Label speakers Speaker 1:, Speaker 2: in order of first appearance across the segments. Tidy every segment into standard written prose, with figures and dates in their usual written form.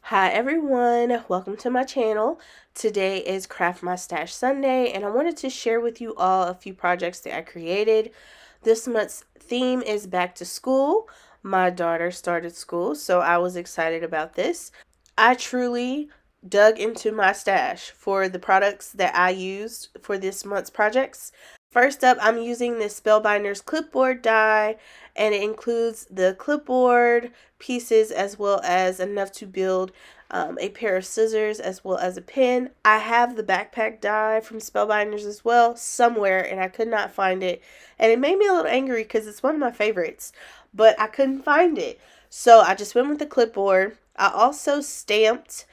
Speaker 1: Hi everyone, welcome to my channel. Today is Craft My Stash Sunday and I wanted to share with you all a few projects that I created. This month's theme is back to school. My daughter started school, so I was excited about this. I truly dug into my stash for the products that I used for this month's projects. First up, I'm using this Spellbinders Clipboard die, and it includes the clipboard pieces as well as enough to build a pair of scissors as well as a pen. I have the backpack die from Spellbinders as well somewhere, and I could not find it. And it made me a little angry because it's one of my favorites, but I couldn't find it. So I just went with the clipboard. I also stamped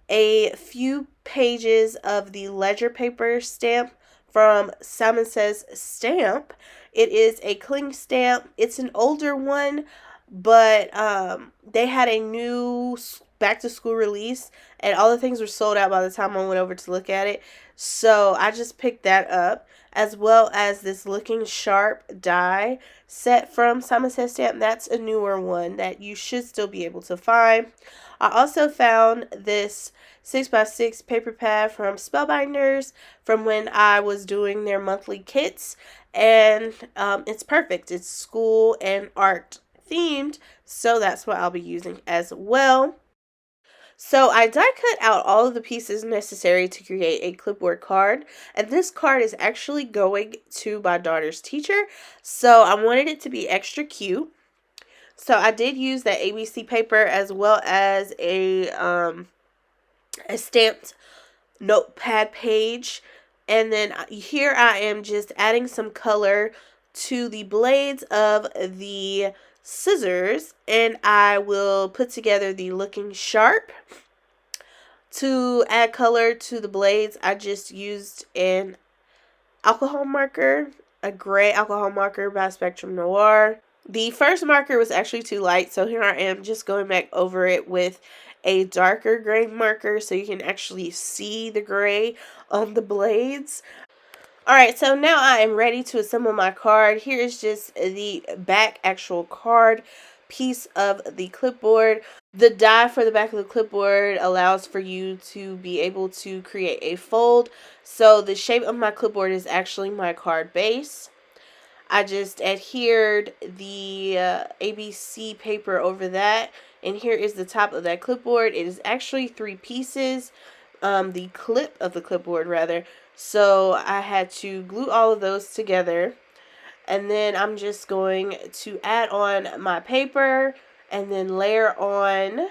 Speaker 1: a few pages of the ledger paper stamp from Simon Says Stamp. It is a cling stamp. It's an older one, but they had a new back to school release and all the things were sold out by the time I went over to look at it. So I just picked that up, as well as this Looking Sharp die set from Simon Says Stamp. That's a newer one that you should still be able to find. I also found this 6x6 paper pad from Spellbinders from when I was doing their monthly kits, and it's perfect. It's school and art themed, so that's what I'll be using as well. So I die cut out all of the pieces necessary to create a clipboard card, and this card is actually going to my daughter's teacher, so I wanted it to be extra cute. So I did use that ABC paper as well as a stamped notepad page, and then here I am just adding some color to the blades of the scissors, and I will put together the Looking Sharp. To add color to the blades, I just used an alcohol marker, a gray alcohol marker by Spectrum Noir. The first marker was actually too light, so here I am just going back over it with a darker gray marker so you can actually see the gray on the blades. Alright, so now I am ready to assemble my card. Here is just the back actual card piece of the clipboard. The die for the back of the clipboard allows for you to be able to create a fold. So the shape of my clipboard is actually my card base. I just adhered the ABC paper over that, and here is the top of that clipboard. It is actually 3 pieces, the clip of the clipboard rather. So I had to glue all of those together, and then I'm just going to add on my paper and then layer on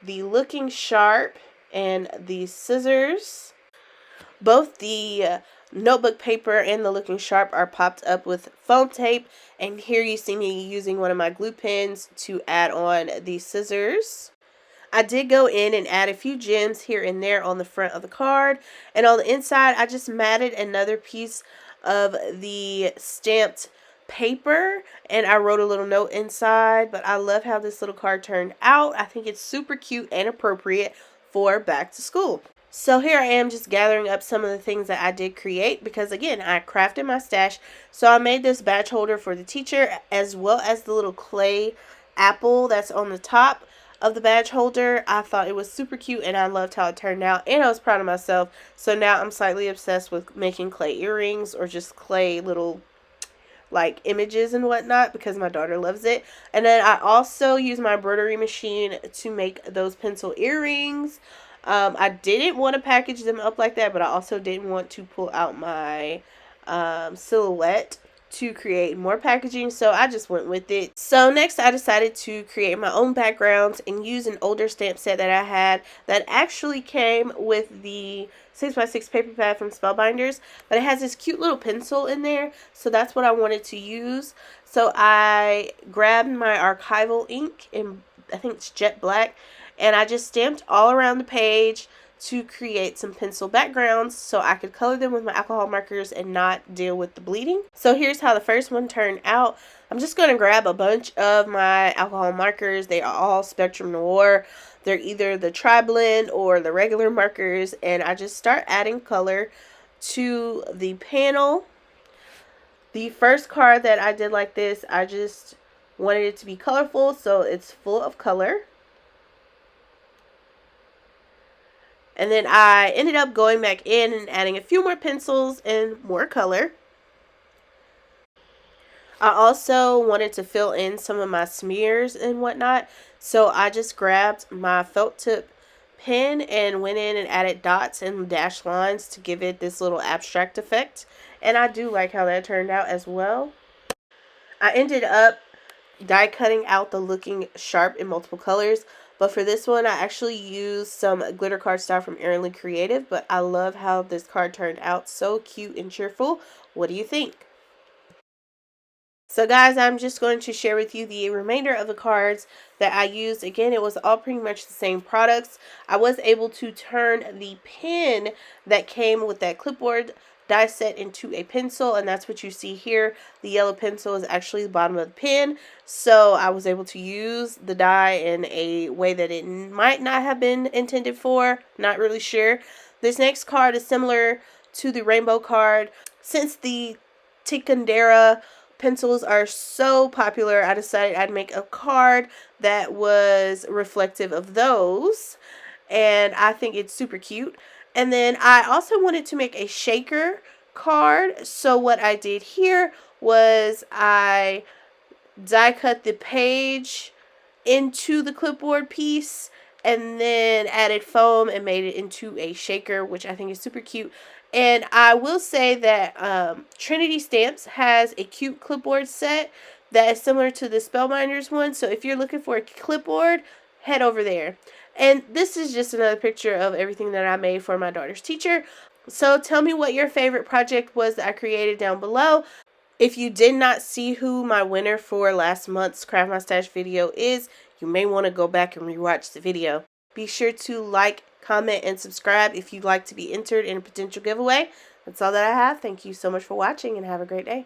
Speaker 1: the Looking Sharp and the scissors. Both the notebook paper and the Looking Sharp are popped up with foam tape, and here you see me using one of my glue pens to add on the scissors. I did go in and add a few gems here and there on the front of the card, and on the inside I just matted another piece of the stamped paper and I wrote a little note inside. But I love how this little card turned out. I think it's super cute and appropriate for back to school. So here I am just gathering up some of the things that I did create, because again, I crafted my stash. So I made this badge holder for the teacher, as well as the little clay apple that's on the top of the badge holder. I thought it was super cute and I loved how it turned out, and I was proud of myself. So now I'm slightly obsessed with making clay earrings or just clay little like images and whatnot, because my daughter loves it. And then I also use my embroidery machine to make those pencil earrings. I didn't want to package them up like that, but I also didn't want to pull out my silhouette to create more packaging, so I just went with it. So next I decided to create my own backgrounds and use an older stamp set that I had that actually came with the 6x6 paper pad from Spellbinders, but it has this cute little pencil in there, so that's what I wanted to use. So I grabbed my archival ink in, I think it's jet black, and I just stamped all around the page to create some pencil backgrounds so I could color them with my alcohol markers and not deal with the bleeding. So here's how the first one turned out. I'm just going to grab a bunch of my alcohol markers. They are all Spectrum Noir. They're either the tri-blend or the regular markers, and I just start adding color to the panel. The first card that I did like this, I just wanted it to be colorful, so it's full of color. And then I ended up going back in and adding a few more pencils and more color. I also wanted to fill in some of my smears and whatnot. So I just grabbed my felt tip pen and went in and added dots and dashed lines to give it this little abstract effect. And I do like how that turned out as well. I ended up die cutting out the Looking Sharp in multiple colors. But for this one, I actually used some glitter cardstock from Aaron Lee Creative. But I love how this card turned out. So cute and cheerful. What do you think? So guys, I'm just going to share with you the remainder of the cards that I used. Again, it was all pretty much the same products. I was able to turn the pen that came with that clipboard die set into a pencil, and that's what you see here. The yellow pencil is actually the bottom of the pen, so I was able to use the die in a way that it might not have been intended for. Not really sure. This next card is similar to the rainbow card. Since the Tikandera pencils are so popular, I decided I'd make a card that was reflective of those, and I think it's super cute. And then I also wanted to make a shaker card, so what I did here was I die cut the page into the clipboard piece and then added foam and made it into a shaker, which I think is super cute. And I will say that Trinity Stamps has a cute clipboard set that is similar to the Spellbinders one. So if you're looking for a clipboard, head over there. And this is just another picture of everything that I made for my daughter's teacher. So tell me what your favorite project was that I created down below. If you did not see who my winner for last month's Craft My Stash video is, you may want to go back and rewatch the video. Be sure to like, comment, and subscribe if you'd like to be entered in a potential giveaway. That's all that I have. Thank you so much for watching and have a great day.